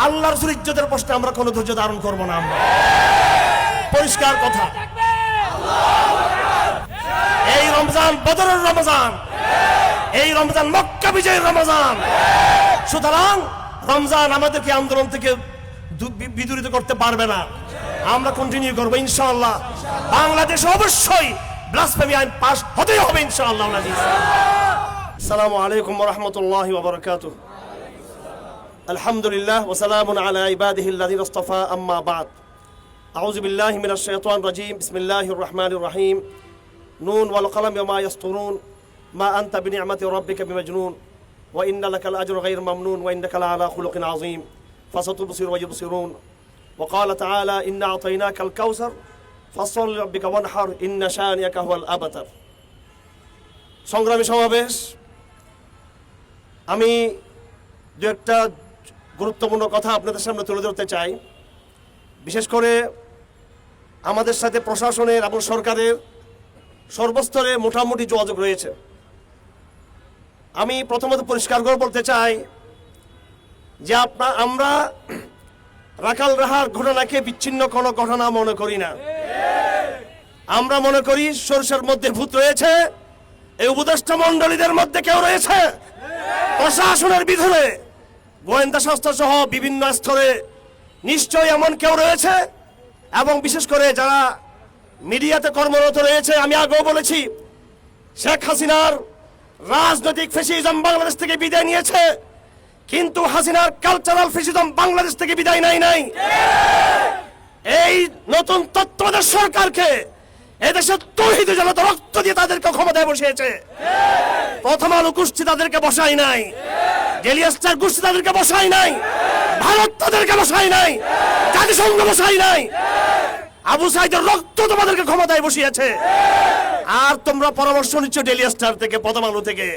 আল্লাহ রাসূলের ইজ্জতের প্রশ্নে আমরা কোনো ধৈর্য ধারণ করব না। আমরা পরিষ্কার কথা, এই রমজান বদরের রমজান, এই রমজান মক্কা বিজয়ের রমজান। সুতরাং রমজান আমাদেরকে আন্দোলন থেকে বিদূরিত করতে পারবে না। আমরা কন্টিনিউ করবো ইনশাআল্লাহ। বাংলাদেশ অবশ্যই ব্লাসফেমি আইন পাস হতেই হবে ইনশাআল্লাহ। আসসালামু আলাইকুম ওয়া রাহমাতুল্লাহি ওয়া বারাকাতুহু। আলহামদুলিল্লাহ ওয়া সালামুন আলা ইবাদিহিল্লাযিনা ইসতাফা, আম্মা বা'দ। আউযু বিল্লাহি মিনাশ শাইতানির রাজীম। বিসমিল্লাহির রহমানির রহিম। নুন ওয়াল কলম ওয়া মা ইয়াসতুরুন, মা আনতা বিনি'মাতি রাব্বিকা বিমাজনুন, ওয়া ইন্না লাকাল আজরু গায়রু মামনুন, ওয়া ইন্নাকা লা'আলা খুলুকিন আযীম। ফাসাতুবসিরু ওয়া ইবসিরুন। ওয়া ক্বালা তাআলা ইন্না আ'তাইনাকাল কাউসার ফাসসাল্লি লিরাব্বিকা ওয়ানহার ইন্না শানি'আকা হুয়াল আবতার। সংগ্রামী সমাবেশ, আমি দু একটা গুরুত্বপূর্ণ কথা আপনাদের সামনে তুলে ধরতে চাই। বিশেষ করে আমাদের সাথে প্রশাসনের এবং সরকারের সর্বস্তরে মোটামুটি যোগাযোগ রয়েছে। আমি প্রথমত পরিষ্কার করে বলতে চাই যে আমরা রাখাল রাহার ঘটনাকে বিচ্ছিন্ন কোনো ঘটনা মনে করি না। আমরা মনে করি সরষের মধ্যে ভূত রয়েছে, এই উপদেষ্টা মণ্ডলীদের মধ্যে কেউ রয়েছে, প্রশাসনের ভিতরে গোয়েন্দা সংস্থা সহ বিভিন্ন স্তরে নিশ্চয়ই এমন কেউ রয়েছে। এবং বিশেষ করে যারা মিডিয়াতে কর্মরত রয়েছে, আমি আগেও বলেছি, শেখ হাসিনার রাজনৈতিক ফ্যাসিজম বাংলাদেশ থেকে বিদায় নিয়েছে, কিন্তু হাসিনার কালচারাল ফ্যাসিজম বাংলাদেশ থেকে বিদায় নাই। এই নতুন তত্ত্বাবধায়ক সরকারকে এদেশে তৌহিদি জনতা রক্ত দিয়ে তাদেরকে ক্ষমতায় বসিয়েছে। প্রথম আলো গোষ্ঠী তাদেরকে বসায় নাই, ডেলিয়াস্টার গোষ্ঠী তাদেরকে বসায় নাই, ভারত তাদেরকে বসায় নাই, জাতিসংঘ বসায় নাই। আবু সাইদের রক্ত তোমাদেরকে ক্ষমতায় বসিয়েছে। আর তোমরা পরামর্শ নিচ্ছ ডেলিয়াস্টার থেকে, প্রথম আলো থেকে,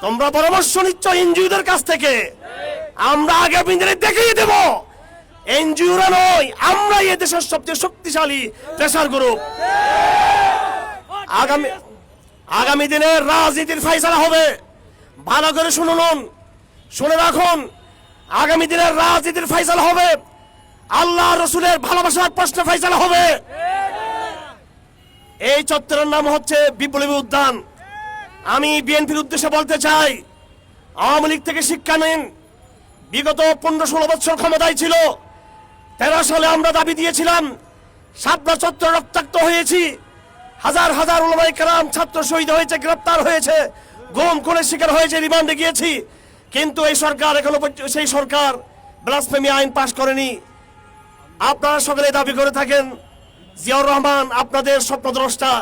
তোমরা পরামর্শ নিচ্ছ এনজিওদের কাছ থেকে। আমরা আগামী দিনে দেখিয়ে দেব এনজিওরা নয়, আমরা এই দেশের সবচেয়ে শক্তিশালী প্রেসার গ্রুপ। আগামী দিনে রাজনীতির ফয়সালা হবে। ভালো করে শুনুন, শুনে রাখুন, আগামী দিনের রাজনীতির ফয়সালা হবে। আল্লাহ রসুলের ভালোবাসার প্রশ্নে ফয়সালা হবে। এই চত্বরের নাম হচ্ছে বিপ্লবী উদ্যান। আমি বিএনপির উদ্দেশ্যে বলতে চাই, আওয়ামী লীগ থেকে শিক্ষা নিন। বিগত 15-16 বছর ক্ষমতায় ছিল। 13 সালে আমরা দাবি দিয়েছিলাম, শাপলা চত্বর রক্তাক্ত হয়েছি, হাজার হাজার উলামায়ে কেরাম ছাত্র শহীদ হয়েছে, গ্রেপ্তার হয়েছে, গুম খুনের শিকার হয়েছে, রিমান্ডে গিয়েছি। কিন্তু এই সরকার এখনো সেই সরকার ব্লাসফেমি আইন পাশ করেনি। আপনারা সকলে দাবি করে থাকেন জিয়াউর রহমান আপনাদের স্বপ্নদ্রষ্টা,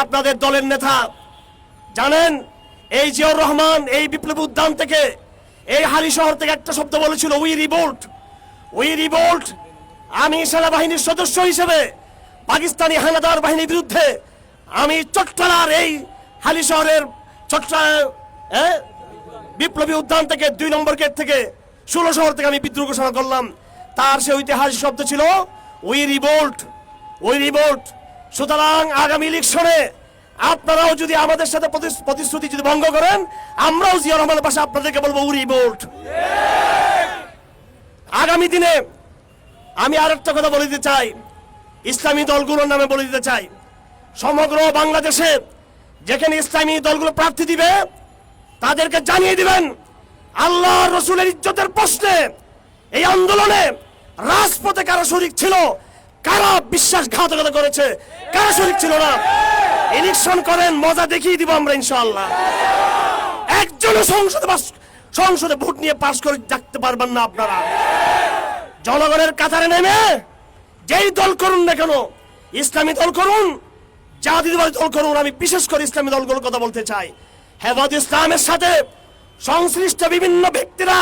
আপনাদের দলের নেতা। জানেন, এই জিয়াউর রহমান এই বিপ্লবী উদ্যান থেকে, এই হালি শহর থেকে একটা শব্দ বলেছিল, উই রিভোল্ট, উই রিভোল্ট। আমি সেনাবাহিনীর সদস্য হিসেবে পাকিস্তানি হানাদার বাহিনীর বিরুদ্ধে আমি চট্টলার এই হালি শহরের বিপ্লবী উদ্যান থেকে 2 নম্বর গেট থেকে 16 শহর থেকে আমি বিদ্রোহ ঘোষণা করলাম। তার সে ঐতিহাসিক শব্দ ছিল উই রিভোল্ট, উই রিভোল্ট। সুতরাং আগামী ইলেকশনে আপনারাও যদি আমাদের সাথে প্রতিশ্রুতি যদি ভঙ্গ করেন, আমরাও জিয়াউর রহমানের পাশে আপনাদেরকে বলবো উই রিভোল্ট। আগামী দিনে আমি আরেকটা কথা বলে দিতে চাই, ইসলামী দলগুলোর নামে বলে দিতে চাই। সমগ্র বাংলাদেশে যেখানে ইসলামী দলগুলো প্রার্থী দিবে, তাদেরকে জানিয়ে দিবেন, আল্লাহ রসুলের ইজ্জতের প্রশ্নে এই আন্দোলনে রাজপথে কারা শরীক ছিল, কারা বিশ্বাসঘাতকতা করেছে, কারা শরীক ছিল না, ইলেকশন করেন, মজা দেখিয়ে দিব আমরা ইনশাআল্লাহ। একজনও সংসদে ভোট নিয়ে পাস করে ডাকতে পারবেন না আপনারা। জনগণের কাতারে নেমে যেই দল করুন না কেন, ইসলামী দল করুন, জাতীয়তাবাদী দল করুন, আমি বিশেষ করে ইসলামী দলগুলোর কথা বলতে চাই, হেফাজত ইসলামের সাথে সংশ্লিষ্ট বিভিন্ন ব্যক্তিরা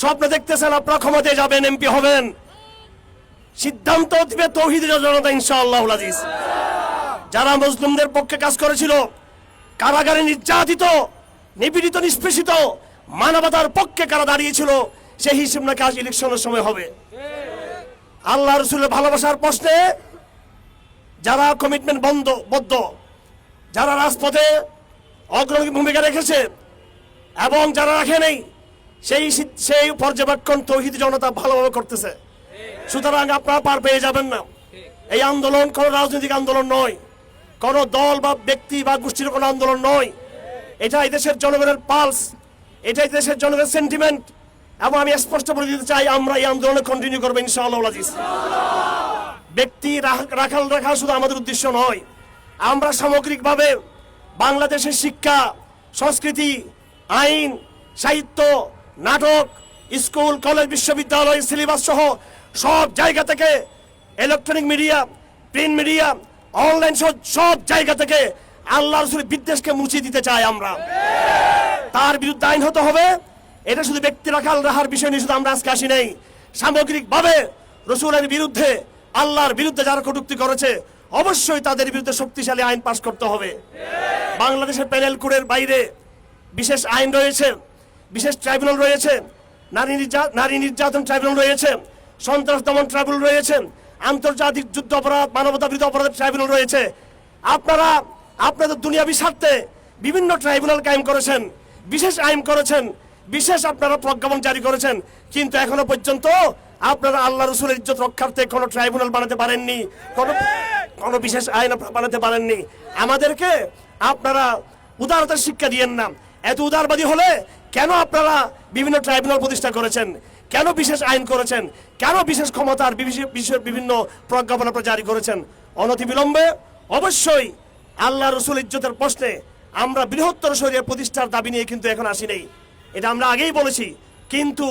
স্বপ্ন দেখতেছেন আপনারা ক্ষমতায় যাবেন, এমপি হবেন। সিদ্ধান্ত দিবে তৌহিদি জনতা ইনশাআল্লাহুল আজিজ। যারা মুসলিমদের পক্ষে কাজ করেছিল, কারাগারে নির্যাতিত, নিপীড়িত, নিষ্পেষিত, মানবতার পক্ষে কারা দাঁড়িয়েছিল, সেই হিসেব নাকি আজ ইলেকশনের সময় হবে। আল্লাহ রসুলের ভালোবাসার প্রশ্নে যারা কমিটমেন্ট বদ্ধ, যারা রাজপথে অগ্রণী ভূমিকা রেখেছে এবং যারা রাখে নেই, সেই পর্যবেক্ষণ তৌহিদি জনতা ভালোভাবে করতেছে। সুতরাং আপনারা পার পেয়ে যাবেন না। এই আন্দোলন কোনো রাজনৈতিক আন্দোলন নয়, কোনো দল বা ব্যক্তি বা গোষ্ঠীর কোনো আন্দোলন নয়। এটা এই দেশের জনগণের পালস, এটাই দেশের জনগণের সেন্টিমেন্ট। এবং আমি স্পষ্ট বলে দিতে চাই, আমরা এই আন্দোলনে কন্টিনিউ করবো ইনশাআল্লাহ আজিজ। ব্যক্তি রাখা শুধু আমাদের উদ্দেশ্য নয়। আমরা সামগ্রিকভাবে বাংলাদেশের শিক্ষা, সংস্কৃতি, আইন, সাহিত্য, নাটক, স্কুল, কলেজ, বিশ্ববিদ্যালয়, সিলেবাস সহ সব জায়গা থেকে, electronic media, print media, online সব জায়গা থেকে আল্লাহ রাসূলের বিদ্বেষকে মুছিয়ে দিতে চাই আমরা। তার বিরুদ্ধে আইন হতে হবে। এটা শুধু ব্যক্তি রাখার বিষয় নিয়ে শুধু আমরা আজকে আসি নাই। সামগ্রিকভাবে রাসূলের বিরুদ্ধে, আল্লাহর বিরুদ্ধে যারা কটূক্তি করেছে, অবশ্যই তাদের বিরুদ্ধে শক্তিশালী আইন পাশ করতে হবে। বাংলাদেশের প্যানেল কোডের বাইরে বিশেষ আইন রয়েছে, বিশেষ ট্রাইব্যুনাল রয়েছে, নারী নির্যাতন ট্রাইব্যুনাল রয়েছে, সন্ত্রাস দমন ট্রাইব্যুনাল রয়েছে, আন্তর্জাতিক যুদ্ধ অপরাধ, মানবতা বিরোধী অপরাধের ট্রাইব্যুনাল রয়েছে। আপনারা আপনাদের দুনিয়াবি স্বার্থে বিভিন্ন ট্রাইব্যুনাল কায়েম করেছেন, বিশেষ আইন করেছেন, বিশেষ আপনারা প্রজ্ঞাপন জারি করেছেন, কিন্তু এখনো পর্যন্ত আপনারা আল্লাহ রাসূলের ইজ্জত রক্ষার্থে কোনো ট্রাইব্যুনাল বানাতে পারেননি, কোনো বিশেষ আইন আপনারা বানাতে পারেননি। আমাদেরকে আপনারা উদারতার শিক্ষা দিয়েন না। এত উদারবাদী হলে কেন আপনারা বিভিন্ন ট্রাইব্যুনাল প্রতিষ্ঠা করেছেন, কেন বিশেষ আইন করেছেন, কেন বিশেষ ক্ষমতার বিভিন্ন প্রজ্ঞাপন আপনারা জারি করেছেন? অনতিবিলম্বে অবশ্যই আল্লাহ রাসূল ইজ্জতের প্রশ্নে আমরা বৃহত্তর শরিয়া প্রতিষ্ঠার দাবি নিয়ে কিন্তু এখন আসি নেই, এটা আমরা আগেই বলেছি। কিন্তু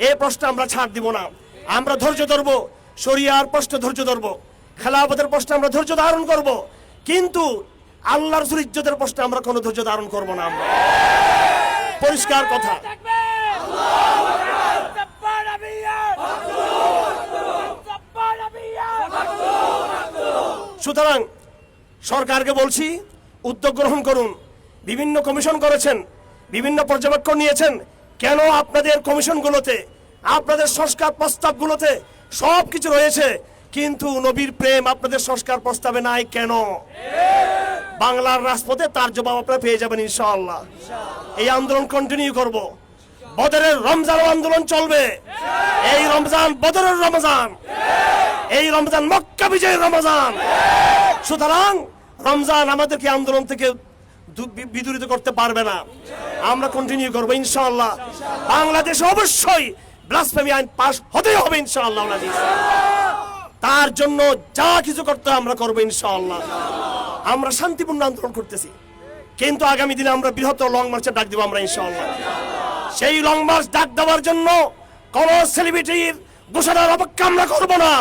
এই প্রশ্নে আমরা ছাড় দিব না। আমরা ধৈর্য ধরব, শরিয়ার প্রশ্নে ধৈর্য ধরব, খেলাফতের প্রশ্নে আমরা ধৈর্য ধারণ করব, কিন্তু আল্লাহ রাসূল ইজ্জতের প্রশ্নে আমরা কোনো ধৈর্য ধারণ করব না। আমরা পরিষ্কার কথা। সুতরাং সরকারকে বলছি, উদ্যোগ গ্রহণ করুন। বিভিন্ন কমিশন করেছেন, বিভিন্ন পর্যবেক্ষণ নিয়েছেন, কেন আপনাদের কমিশনগুলোতে, আপনাদের সংস্কার প্রস্তাবগুলোতে সব কিছু রয়েছে, কিন্তু নবীর প্রেম আপনাদের সংস্কার প্রস্তাবে নাই কেন? বাংলার রাজপথে তার জবাব আপনারা পেয়ে যাবেন ইনশাআল্লাহ। এই আন্দোলন কন্টিনিউ করব। বদরের রমজান আন্দোলন চলবে। এই রমজান বদরের রমজান, এই রমজান মক্কা বিজয়ের রমজান। সুতরাং রমজান আমাদেরকে আন্দোলন থেকে বিদূরিত করতে পারবে না। আমরা কন্টিনিউ করবো ইনশাআল্লাহ। বাংলাদেশ অবশ্যই ব্লাসফেমি আইন পাস হতেই হবে ইনশাআল্লাহ। তার জন্য যা কিছু করতে আমরা করবো ইনশাআল্লাহ। আমরা শান্তিপূর্ণ আন্দোলন করতেছি, কিন্তু আগামী দিনে আমরা বৃহত্তর লং মার্চের ডাক দিব আমরা ইনশাআল্লাহ। সেই লং মার্চ ডাক দেওয়ার জন্য কোন সেলিব্রিটির ঘোষণার অপেক্ষা আমরা করব না,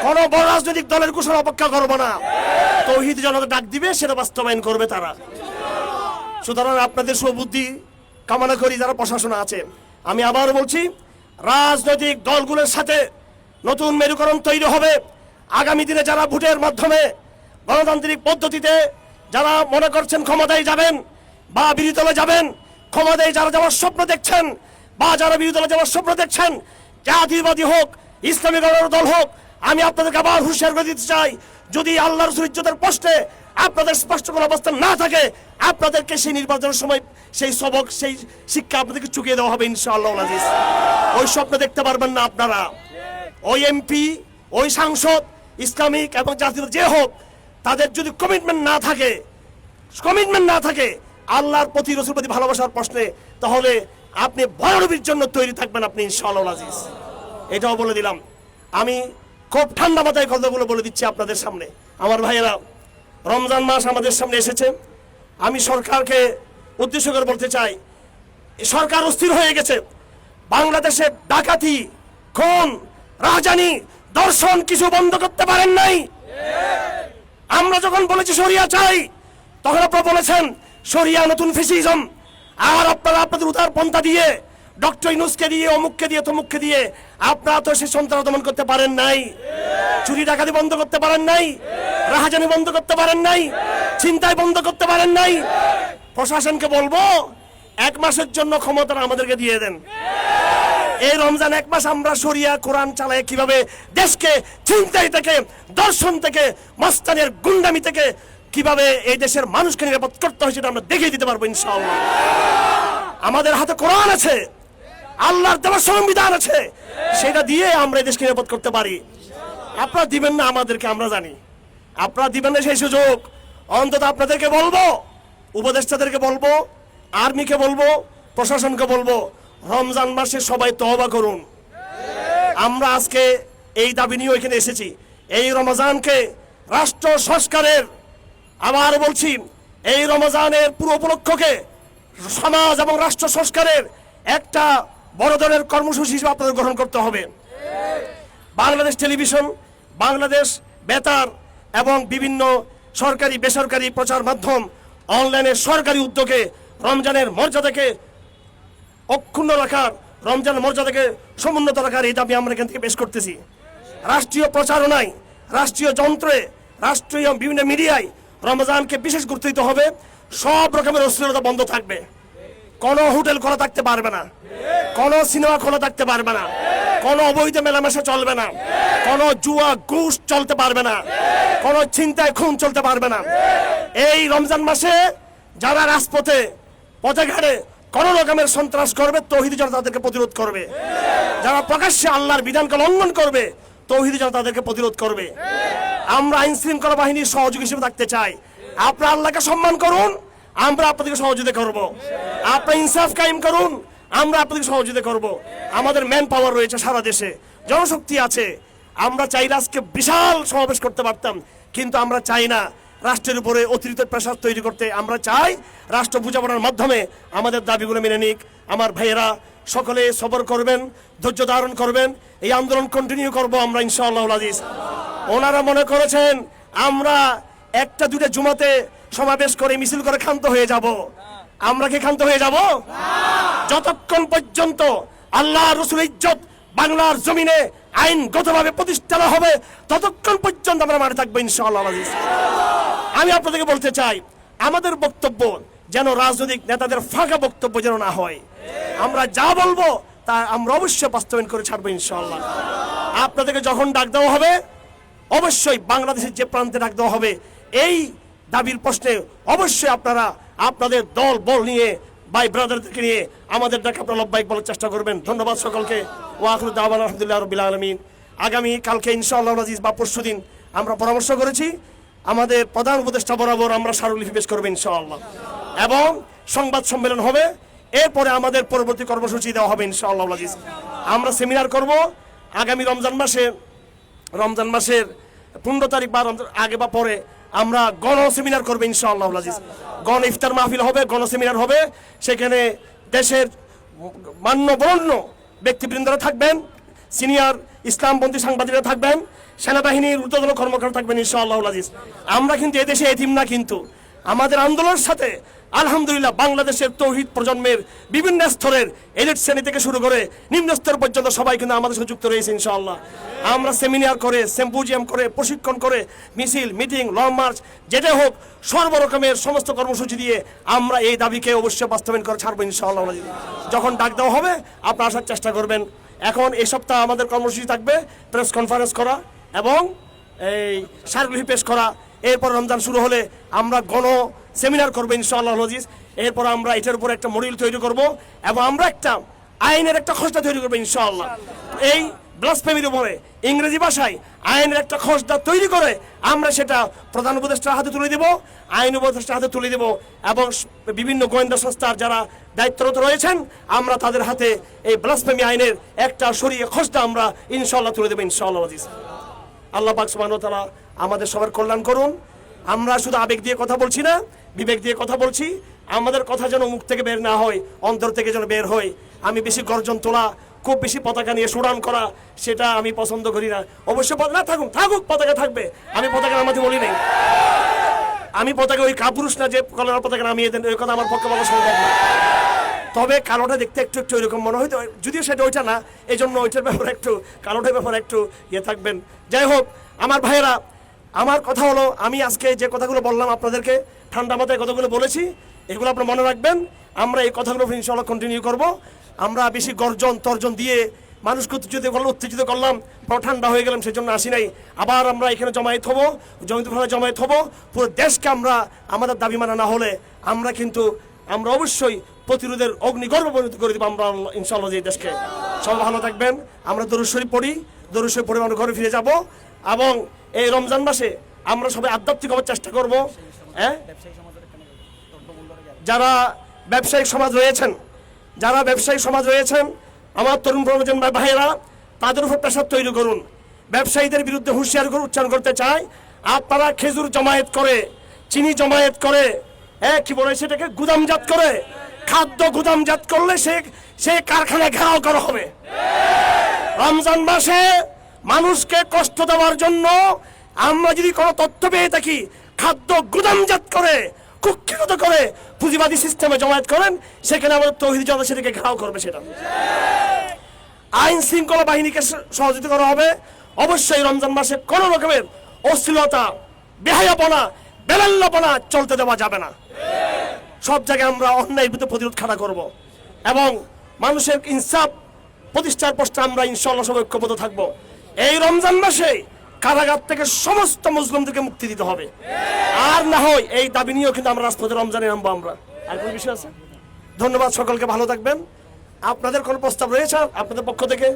কোন বড় রাজনৈতিক দলের ঘোষণা অপেক্ষা করব না। তৌহিদ জনতা ডাক দিবে, সেটা বাস্তবায়ন করবে তারা। সুতরাং আপনাদের সুবুদ্ধি কামনা করি যারা প্রশাসনে আছে। আমি আবার বলছি, রাজনৈতিক দলগুলোর সাথে নতুন মেরুকরণ তৈরি হবে। আগামী দিনে যারা ভোটের মাধ্যমে গণতান্ত্রিক পদ্ধতিতে যারা মনে করছেন ক্ষমতায় যাবেন বা বিরোধী দলে যাবেন, ক্ষমতায় যারা যাওয়ার স্বপ্ন দেখছেন বা যারা বিরোধী দলে যাওয়ার স্বপ্ন দেখছেন, জাতীয়বাদী হোক, ইসলামী দল হোক, আমি আপনাদেরকে আবার হুঁশিয়ার করে দিতে চাই, যদি আল্লাহ রাসূলের ইজ্জতের প্রশ্নে আপনাদের স্পষ্ট কোনো অবস্থান না থাকে, আপনাদেরকে সেই নির্বাচনের সময় সেই সবক, সেই শিক্ষা আপনাদেরকে চুকিয়ে দেওয়া হবে ইনশাআল্লাহ আজিজ। ওই স্বপ্ন দেখতে পারবেন না আপনারা। ওই এমপি, ওই সাংসদ, ইসলামিক এবং জাতীয় যে হোক, তাদের যদি কমিটমেন্ট না থাকে আল্লাহর প্রতি, রাসূলের প্রতি ভালোবাসার প্রশ্নে, তাহলে আপনি ভয়ানবির জন্য তৈরি থাকবেন আপনি ইনশাআল্লাহ আজিজ। এটাও বলে দিলাম। আমি খুব ঠান্ডা মাথায় কথাগুলো বলে দিচ্ছি আপনাদের সামনে। আমার ভাইয়েরা, রমজান মাস আমাদের সামনে এসেছে। আমি সরকারকে উদ্দেশ্য করে বলতে চাই, সরকার অস্থির হয়ে গেছে। বাংলাদেশে ডাকাতি, খুন, রাজধানী, দর্শন কিছু বন্ধ করতে পারেন নাই। আমরা যখন বলেছি শরিয়া চাই, তখন আপনারা বলেছেন শরিয়া নতুন ফ্যাসিজম। আর আপনারা আপনাদের উদার পন্থা দিয়ে, ডক্টর ইউনূসকে দিয়ে, অমুককে দিয়ে, তমুককে দিয়ে আপনারা তো সেই সন্ত্রাস দমন করতে পারেন নাই, চুরি ডাকাতি বন্ধ করতে পারেন নাই, রাহাজানি বন্ধ করতে পারেন নাই, ছিনতাই বন্ধ করতে পারেন নাই। প্রশাসনকে বলবো, 1 মাসের জন্য ক্ষমতা আমাদেরকে দিয়ে দেন। এই রমজান 1 মাস আমরা শরিয়া কোরআন চালায় কিভাবে দেশকে ছিনতাই থেকে, দর্শন থেকে, মস্তানের গুন্ডামি থেকে কিভাবে এই দেশের মানুষকে নিরাপদ করতে হয় সেটা আমরা দেখিয়ে দিতে পারবো ইনশাআল্লাহ। আমাদের হাতে কোরআন আছে, আল্লাহর দেওয়া সংবিধান আছে, সেটা দিয়ে আমরা এই দেশকে নিরাপদ করতে পারি। আপনারা দিবেন না আমাদেরকে, আমরা জানি আপনারা দিবেন না সেই সুযোগ। অন্তত আপনাদেরকে বলবো, উপদেষ্টাদেরকে বলবো, আর্মিকে বলবো, প্রশাসনকে বলবো, রমজান মাসে সবাই তওবা করুন। আমরা আজকে এই দাবি নিয়ে এখানে এসেছি, এই রমজানকে রাষ্ট্র সংস্কারের, আবার বলছি, এই রমজানের পুরো উপলক্ষকে সমাজ এবং রাষ্ট্র সংস্কারের একটা বড় ধরনের কর্মসূচি হিসেবে আপনাদের গ্রহণ করতে হবে। বাংলাদেশ টেলিভিশন, বাংলাদেশ বেতার এবং বিভিন্ন সরকারি বেসরকারি প্রচার মাধ্যম অনলাইনে সরকারি উদ্যোগে রমজানের মর্যাদাকে অক্ষুণ্ণ রাখার, রমজানের মর্যাদাকে সমুন্নত রাখার এই দাবি আমরা এখান থেকে পেশ করতেছি। রাষ্ট্রীয় প্রচারণায়, রাষ্ট্রীয় যন্ত্রে, রাষ্ট্রীয় বিভিন্ন মিডিয়ায় রমজানকে বিশেষ গুরুত্ব দিতে হবে। সব রকমের অশ্লীলতা বন্ধ থাকবে। কোনো হোটেল খোলা থাকতে পারবে না, কোনো সিনেমা খোলা থাকতে পারবে না, কোনো অবৈধ মেলামেশা চলবে না, কোনো জুয়া ঘুষ চলতে পারবে না, কোনো ছিনতাই খুন চলতে পারবে না। এই রমজান মাসে যারা রাজপথে পথে ঘাটে কোন রকমের সন্ত্রাস করবে, তৌহিদি জনতা তাদেরকে প্রতিরোধ করবে। যারা প্রকাশ্যে আল্লাহর বিধানকে লঙ্ঘন করবে, তৌহিদি জনতা তাদেরকে প্রতিরোধ করবে। আমরা আইন শৃঙ্খলা বাহিনীর সহযোগী হিসেবে থাকতে চাই। আপনারা আল্লাহকে সম্মান করুন, আমরা আপনাদেরকে সহযোগিতা করব। আপনারা ইনসাফ কায়েম করুন, আমরা আপনাদেরকে সহযোগিতা করব। আমাদের ম্যান পাওয়ার রয়েছে সারা দেশে, জনশক্তি আছে। আমরা চাইলে আজকে বিশাল সমাবেশ করতে পারতাম, কিন্তু আমরা চাই না রাষ্ট্রের উপরে অতিরিক্ত প্রেসার তৈরি করতে। আমরা চাই রাষ্ট্র বোঝাপড়ার মাধ্যমে আমাদের দাবিগুলো মেনে নিক। আমার ভাইয়েরা সকলে সবর করবেন, ধৈর্য ধারণ করবেন। এই আন্দোলন কন্টিনিউ করব আমরা ইনশাআল্লাহ আজিজ। ওনারা মনে করেছেন আমরা একটা দুটা জুমাতে সমাবেশ করে মিছিল করে ক্ষান্ত হয়ে যাব। আমরা কি ক্ষান্ত হয়ে যাব? যতক্ষণ পর্যন্ত আল্লাহ রসুলের ইজ্জত বাংলার জমিনে আইনগতভাবে প্রতিষ্ঠা হবে, ততক্ষণ পর্যন্ত আমরা মাঠে থাকবো ইনশাআল্লাহ আজিজ। আমি আপনাদেরকে বলতে চাই, আমাদের বক্তব্য যেন রাজনৈতিক নেতাদের ফাঁকা বক্তব্য যেন না হয়। আমরা যা বলবো তা আমরা অবশ্যই বাস্তবায়ন করে ছাড়বো ইনশাআল্লাহ। আপনাদেরকে যখন ডাক দেওয়া হবে, অবশ্যই বাংলাদেশের যে প্রান্তে ডাক দেওয়া হবে, এই দাবির প্রশ্নে অবশ্যই আপনারা আপনাদের দল বল নিয়ে, ভাই ব্রাদারদেরকে নিয়ে আমাদের ডাকে আপনারা লব্বাইক বলার চেষ্টা করবেন। ধন্যবাদ সকলকে। ওয়া আখিরু দাওয়ানা আলহামদুলিল্লাহি রাব্বিল আলামিন। আগামী কালকে ইনশাআল্লাহ আজিজ বা পরশুদিন আমরা পরামর্শ করেছি আমাদের প্রধান উপদেষ্টা বরাবর আমরা স্মারকলিপি পেশ করব ইনশাআল্লাহ, এবং সংবাদ সম্মেলন হবে। এরপরে আমাদের পরবর্তী কর্মসূচি দেওয়া হবে ইনশাআল্লাহ আজিজ। আমরা সেমিনার করব আগামী রমজান মাসের 15 তারিখ বা আগে বা পরে আমরা গণ সেমিনার করবো ইনশাআল্লাহ আজিজ। গণ ইফতার মাহফিল হবে, গণ সেমিনার হবে। সেখানে দেশের মান্যবরণ্য ব্যক্তিবৃন্দরা থাকবেন, সিনিয়র ইসলামপন্থী সাংবাদিকরা থাকবেন, সেনাবাহিনীর ঊর্ধ্বতন কর্মকর্তা থাকবেন ইনশাআল্লাহ আজিজ। আমরা কিন্তু এদেশে এতিম না, কিন্তু আমাদের আন্দোলনের সাথে আলহামদুলিল্লাহ বাংলাদেশের তৌহিদ প্রজন্মের বিভিন্ন স্তরের এলিট শ্রেণী থেকে শুরু করে নিম্ন স্তর পর্যন্ত সবাই কিন্তু আমাদের সাথে যুক্ত রয়েছে ইনশাআল্লাহ। আমরা সেমিনার করে, সিম্পোজিয়াম করে, প্রশিক্ষণ করে, মিছিল, মিটিং, লং মার্চ যেটাই হোক, সর্বরকমের সমস্ত কর্মসূচি দিয়ে আমরা এই দাবিকে অবশ্যই বাস্তবায়ন করে ছাড়বো ইনশাআল্লাহ। যখন ডাক দেওয়া হবে আপনারা আসার চেষ্টা করবেন। এখন এই সপ্তাহ আমাদের কর্মসূচি থাকবে প্রেস কনফারেন্স করা এবং এই স্মারকলিপি পেশ করা। এরপর রমজান শুরু হলে আমরা গণ সেমিনার করবো ইনশাআল্লাহ আজিজ। এরপর আমরা এটার উপর একটা মডেল তৈরি করব এবং আমরা একটা আইনের একটা খসড়া তৈরি করবো ইনশাআল্লাহ। এই ব্লাসফেমির উপরে ইংরেজি ভাষায় আইনের একটা খসড়া তৈরি করে আমরা সেটা প্রধান উপদেষ্টার হাতে তুলে দেব, আইন উপদেষ্টার হাতে তুলে দেব, এবং বিভিন্ন গোয়েন্দা সংস্থার যারা দায়িত্বরত রয়েছেন আমরা তাদের হাতে এই ব্লাসফেমি আইনের একটা সরিয়ে খসড়া আমরা ইনশাআল্লাহ তুলে দেবো ইনশাআল্লাহ আজিজ। আল্লাহ পাক সুবহানাহু ওয়া তাআলা আমাদের সবার কল্যাণ করুন। আমরা শুধু আবেগ দিয়ে কথা বলছি না, বিবেক দিয়ে কথা বলছি। আমাদের কথা যেন মুখ থেকে বের না হয়, অন্তর থেকে যেন বের হয়। আমি বেশি গর্জন তোলা, খুব বেশি পতাকা নিয়ে সুরান করা, সেটা আমি পছন্দ করি না। অবশ্যই না থাকুক পতাকা থাকবে, আমি পতাকা নামাতে বলি নাই। আমি পতাকা ওই কাপুরুষ না যে কলার পতাকা নামিয়ে দেন, ওই কথা আমার পক্ষে বলা সম্ভব না। তবে কালোটা দেখতে একটু একটু এরকম মনে হয়, যদিও সেটা ওইটা না, এই জন্য ওইটার ব্যাপারে একটু কালোটার ব্যাপারে একটু থাকবেন। যাই হোক আমার ভাইয়েরা, আমার কথা হলো, আমি আজকে যে কথাগুলো বললাম আপনাদেরকে ঠান্ডা মাথায় কথাগুলো বলেছি, এগুলো আপনারা মনে রাখবেন। আমরা এই কথাগুলো ইনশাআল্লাহ কন্টিনিউ করব। আমরা বেশি গর্জন তর্জন দিয়ে মানুষকে উত্তেজিত করলাম, ঠান্ডা হয়ে গেলাম, সেজন্য আসি নাই। আবার আমরা এখানে জমায়েত হব, পুরো দেশকে আমরা আমাদের দাবি মানা না হলে আমরা অবশ্যই প্রতিরোধের অগ্নিগর্ভ পরিণত করে দিব আমরা ইনশাআল্লাহ এই দেশকে। সবাই ভালো থাকবেন। আমরা দরুদ শরীফ পড়ি, দরুদ শরীফ পড়ে আমরা ঘরে ফিরে যাব এবং এই রমজান মাসে আমরা সবাই আধ্যাত্মিক হওয়ার চেষ্টা করব। যারা ব্যবসায়িক সমাজ রয়েছেন আমার তরুণ প্রজন্ম ভাইয়েরা, তাদের উপর প্রেসার তৈরি করুন। ব্যবসায়ীদের বিরুদ্ধে হুঁশিয়ার করে উচ্চারণ করতে চাই, আপনারা খেজুর জমায়েত করে, চিনি জমায়েত করে, কি বলে সেটাকে গুদামজাত করে, খাদ্য গুদামজাত করলে সে কারখানা ঘেরাও করা হবে। রমজান মাসে মানুষকে কষ্ট দেওয়ার জন্য আমরা যদি কোনো তথ্য পেয়ে থাকি, খাদ্য গুদামজাত করে, কুক্ষিগত করে পুঁজিবাদী সিস্টেমে জমায়েত করেন, সেখানে আমাদের তৌহিদি জনতা সেটাকে ঘেরাও করবে। সেটা আইন শৃঙ্খলা বাহিনীকে সহযোগিতা করা হবে। অবশ্যই রমজান মাসে কোনো রকমের অশ্লীলতা, বেহায়াপনা, বেলাল্লাপনা চলতে দেওয়া যাবে না। সব জায়গায় আমরা অন্যায়ের বিরুদ্ধে প্রতিরোধ খাড়া করব এবং মানুষের ইনসাফ প্রতিষ্ঠার পক্ষে আমরা ইনশাআল্লাহ সবাই ঐক্যবদ্ধ থাকব। এই রমজান মাসে কারাগার থেকে সমস্ত মুসলিমদেরকে মুক্তি দিতে হবে। আর না হয় এই দাবি নিয়েও কিন্তু আমরা রাজপথে রমজানে নামবো আমরা। আর কোনো বিষয় আছে? ধন্যবাদ, সকলকে ভালো থাকবেন। আপনাদের কোনো প্রস্তাব রয়েছে আপনাদের পক্ষ থেকে?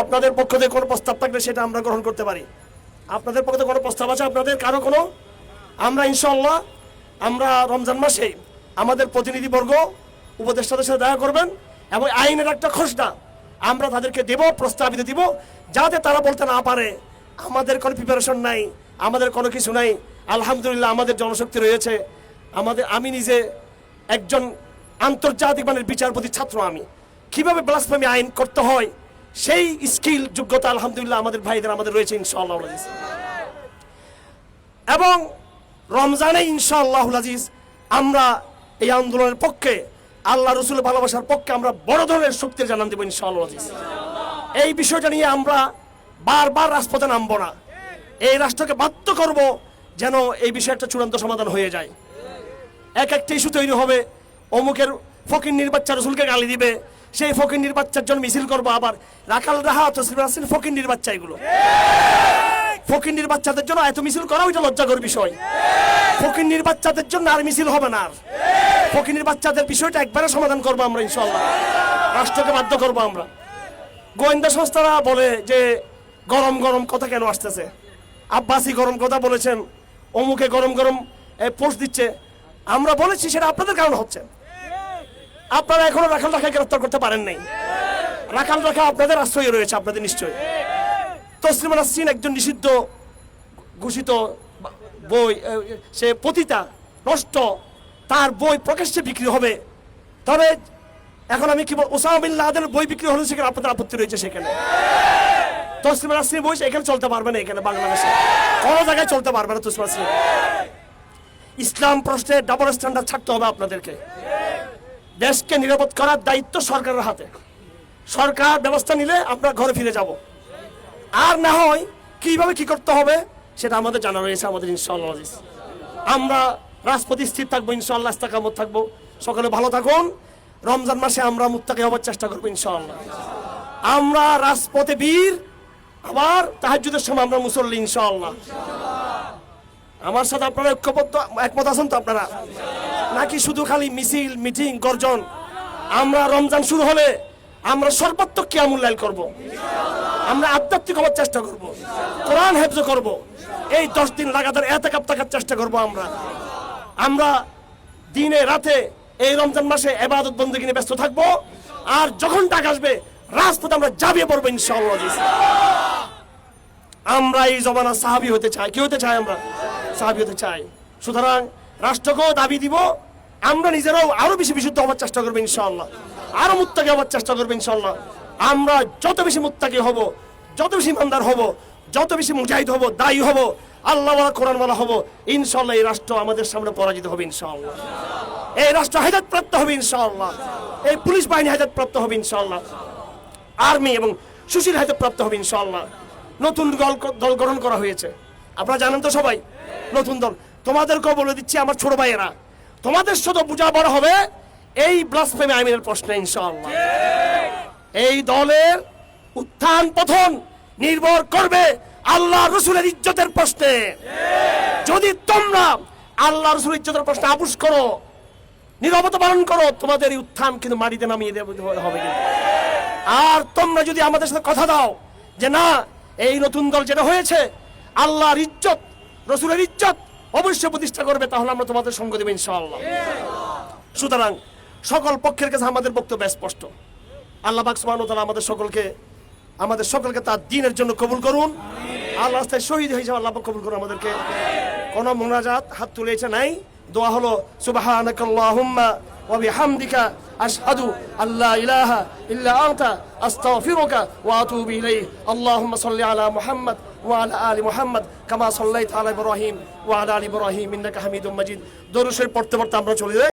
আপনাদের পক্ষ থেকে কোনো প্রস্তাব থাকলে সেটা আমরা গ্রহণ করতে পারি। আপনাদের পক্ষ থেকে কোনো প্রস্তাব আছে আপনাদের কারো কোনো? আমরা ইনশাআল্লাহ আমরা রমজান মাসে আমাদের প্রতিনিধিবর্গ উপদেষ্টাদের সাথে দেখা করবেন এবং আইনের একটা খসড়া আমরা তাদেরকে দেব, প্রস্তাবিত দিব, যাতে তারা বলতে না পারে আমাদের কোনো প্রিপারেশন নাই, আমাদের কোনো কিছু নাই। আলহামদুলিল্লাহ আমাদের জনশক্তি রয়েছে। আমি নিজে একজন আন্তর্জাতিক মানের বিচারপতি ছাত্র। আমি কিভাবে ব্লাসফেমি আইন করতে হয় সেই স্কিল যোগ্যতা আলহামদুলিল্লাহ আমাদের ভাইদের আমাদের রয়েছে ইনশাআল্লাহ আজিজ। এবং রমজানে ইনশাআল্লাহ আজিজ আমরা এই আন্দোলনের পক্ষে, আল্লাহ রসুলের ভালোবাসার পক্ষে আমরা বড় ধরনের শক্তির জানান দেব ইনশাআল্লাহ আজিজ। এই বিষয়টা নিয়ে আমরা বারবার রাজপথে নামবো না। এই রাষ্ট্রকে বাধ্য করব যেন এই বিষয়ে একটা চূড়ান্ত সমাধান হয়ে যায়। একটা ইস্যু তৈরি হবে, অমুকের ফকিন্নির বাচ্চা রসুলকে গালি দিবে, সেই ফকিন্নির বাচ্চার জন্য মিছিল করবো। আবার রাখাল রাহা ফকিন্নির বাচ্চা, এগুলো ফকিন্নির বাচ্চাদের জন্য এত মিছিল করা ওইটা লজ্জাকর বিষয়। ফকিন্নির বাচ্চাদের জন্য আর মিছিল হবে না। আর ফকিন্নির বাচ্চাদের বিষয়টা একবারে সমাধান করবো আমরা ইনশাআল্লাহ। রাষ্ট্রকে বাধ্য করবো আমরা। গোয়েন্দা সংস্থারা বলে যে গরম গরম কথা কেন আসতেছে, আব্বাসি গরম কথা বলেছেন, অমুকে গরম গরম পোস্ট দিচ্ছে। আমরা বলেছি সেটা আপনাদের কারণ হচ্ছে। আপনারা এখনো রাখাল রাখাকে গ্রেফতার করতে পারেন নাই। রাখাল রাখা আপনাদের আশ্রয় রয়েছে, আপনাদের নিশ্চয়ই। তসলিমা নাসরিন একজন নিষিদ্ধ ঘোষিত বই, সে পতিতা, নষ্ট, তার বই প্রকাশ্যে বিক্রি হবে। তবে এখন আমি কি বলবো, ওসামা বিন লাদেনের বই বিক্রি হলে সেখানে আপনাদের আপত্তি রয়েছে। সেখানে তসলিমা নাসরিন বই এখানে চলতে পারবে না, এখানে বাংলাদেশে কোনো জায়গায় চলতে পারবে না তসলিমা নাসরিন। ইসলাম প্রশ্নে ডাবল স্ট্যান্ডার্ড ছাড়তে হবে আপনাদেরকে। দেশকে নিরাপদ করার দায়িত্ব সরকারের হাতে। সরকার ব্যবস্থা নিলে আমরা ঘরে ফিরে যাব। আর না হয় কিভাবে কি করতে হবে সেটা আমাদের জানা রয়েছে আমাদের ইনশাআল্লাহ আজিজ। আমরা রাজপথে স্থির থাকবো ইনশাআল্লাহ, ইস্তেকামত থাকবো। সকলে ভালো থাকুন। রমজান মাসে আমরা মুত্তাকি হওয়ার চেষ্টা করবো ইনশাআল্লাহ। আমরা রাজপথে বীর, আবার তাহাজ্জুদের সময় আমরা মুসল্লি ইনশাআল্লাহ। আমার সাথে আপনারা ঐক্যবদ্ধ একমত আছেন তো আপনারা? নাকি শুধু খালি মিছিল, মিটিং, গর্জন? আমরা রমজান শুরু হলে আমরা সর্বাত্মক কিয়ামুল লাইল করব। আমরা আধ্যাত্মিক হওয়ার চেষ্টা করব, কোরআন হেফজ করব। এই 10 দিন লাগাতার এতেকাব থাকার চেষ্টা করব। আমরা দিনে রাতে এই রমজান মাসে ইবাদত বন্দেগী নিয়ে ব্যস্ত থাকবো। আর যখন টাকা আসবে রাজপথে আমরা ঝাঁপিয়ে পড়বো ইনশাআল্লাহ। আমরা এই জমানা সাহাবী হতে চাই। কি হতে চাই? আমরা সাহাবী হতে চাই। সুতরাং রাষ্ট্রকেও দাবি দিব, আমরা নিজেরাও আরো বেশি বিশুদ্ধ হওয়ার চেষ্টা করবো ইনশাআল্লাহ, আরো মুত্তাকি হওয়ার চেষ্টা করবো ইনশাআল্লাহ। আমরা যত বেশি মুত্তাকি হব, যত বেশি ইমানদার হব, যত বেশি মুজাহিদ হব, দায়ী হব, আল্লাহওয়ালা কোরআনওয়ালা হব, ইনশাআল্লাহ এই রাষ্ট্র আমাদের সামনে পরাজিত হবে ইনশাআল্লাহ। এই রাষ্ট্র হেদায়েতপ্রাপ্ত হবে ইনশাআল্লাহ। এই পুলিশ বাহিনী হেদায়েতপ্রাপ্ত হবে ইনশাআল্লাহ। আর্মি এবং সুশীল হেদায়েতপ্রাপ্ত হবে ইনশাআল্লাহ। নতুন দল গঠন করা হয়েছে, আপনারা জানেন তো সবাই। নতুন দল তোমাদেরকেও বলে দিচ্ছি, আমার ছোট ভাইয়েরা, তোমাদের সাথে বোঝাপড়া হবে এই ব্লাসফেমি আইনের প্রশ্নে ইনশাআল্লাহ। এই দলের উত্থান পতন নির্ভর করবে আল্লাহ রসুলের ইজ্জতের প্রশ্নে। যদি তোমরা আল্লাহ রসুলের ইজ্জতের প্রশ্নে আপোষ করো, নীরবতা পালন করো, তোমাদের এই উত্থান কিন্তু মাটিতে নামিয়ে দেবে হবে কিন্তু। আর তোমরা যদি আমাদের সাথে কথা দাও যে না, এই নতুন দল যেটা হয়েছে আল্লাহর ইজ্জত, রসুলের ইজ্জত অবশ্যই প্রতিষ্ঠা করবে, তাহলে আমরা তোমাদের সঙ্গ দেব ইনশাআল্লাহ। সুতরাং সকল পক্ষের কাছে আমাদের বক্তব্য স্পষ্ট। আল্লাহ পাক সুবহানাহু ওয়া তাআলা আমাদের সকলকে তার দ্বীনের জন্য কবুল করুন। আল্লাহ রাস্তায় শহীদ হিসেবে আল্লাহ পাক কবুল করুন আমাদেরকে। কোন মুনাজাত হাত তুলে এসে নাই, দোয়া হলো সুবহানাকাল্লাহুম্মা ওয়া বিহামদিকা আশহাদু আল্লা ইলাহা ইল্লা আনতা আস্তাগফিরুকা ওয়া আতুবু ইলাইক। আল্লাহুম্মা সাল্লি আলা মুহাম্মদ ওয়া আলা আলি মুহাম্মদ কামা সাল্লাইতা আলা ইব্রাহিম ওয়া আলা আলি ইব্রাহিম ইন্নাকা হামিদুম মাজিদ। দরুদ শরীফ পড়তে পড়তে আমরা চলে যাই।